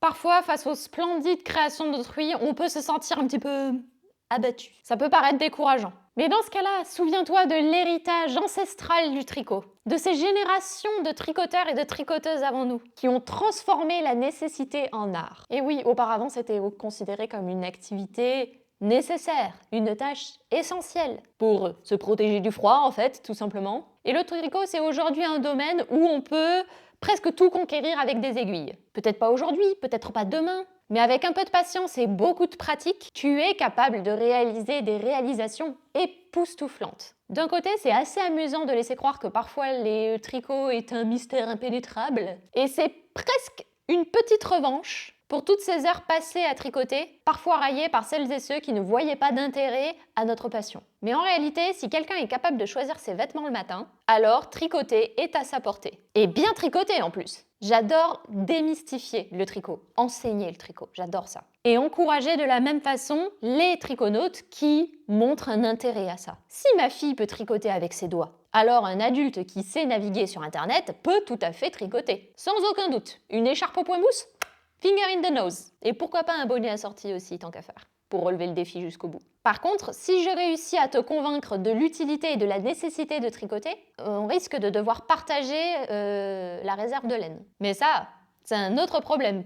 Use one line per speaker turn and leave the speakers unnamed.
Parfois, face aux splendides créations d'autrui, on peut se sentir un petit peu abattu. Ça peut paraître décourageant. Mais dans ce cas-là, souviens-toi de l'héritage ancestral du tricot, de ces générations de tricoteurs et de tricoteuses avant nous, qui ont transformé la nécessité en art. Et oui, auparavant, c'était considéré comme une activité nécessaire, une tâche essentielle pour se protéger du froid, en fait, tout simplement. Et le tricot, c'est aujourd'hui un domaine où on peut presque tout conquérir avec des aiguilles. Peut-être pas aujourd'hui, peut-être pas demain, mais avec un peu de patience et beaucoup de pratique, tu es capable de réaliser des réalisations époustouflantes. D'un côté, c'est assez amusant de laisser croire que parfois les tricots est un mystère impénétrable, et c'est presque une petite revanche pour toutes ces heures passées à tricoter, parfois raillées par celles et ceux qui ne voyaient pas d'intérêt à notre passion. Mais en réalité, si quelqu'un est capable de choisir ses vêtements le matin, alors tricoter est à sa portée. Et bien tricoter en plus. J'adore démystifier le tricot, enseigner le tricot, j'adore ça. Et encourager de la même façon les triconautes qui montrent un intérêt à ça. Si ma fille peut tricoter avec ses doigts, alors un adulte qui sait naviguer sur Internet peut tout à fait tricoter. Sans aucun doute. Une écharpe au point mousse? Finger in the nose. Et pourquoi pas un bonnet assorti aussi, tant qu'à faire, pour relever le défi jusqu'au bout. Par contre, si je réussis à te convaincre de l'utilité et de la nécessité de tricoter, on risque de devoir partager la réserve de laine. Mais ça, c'est un autre problème.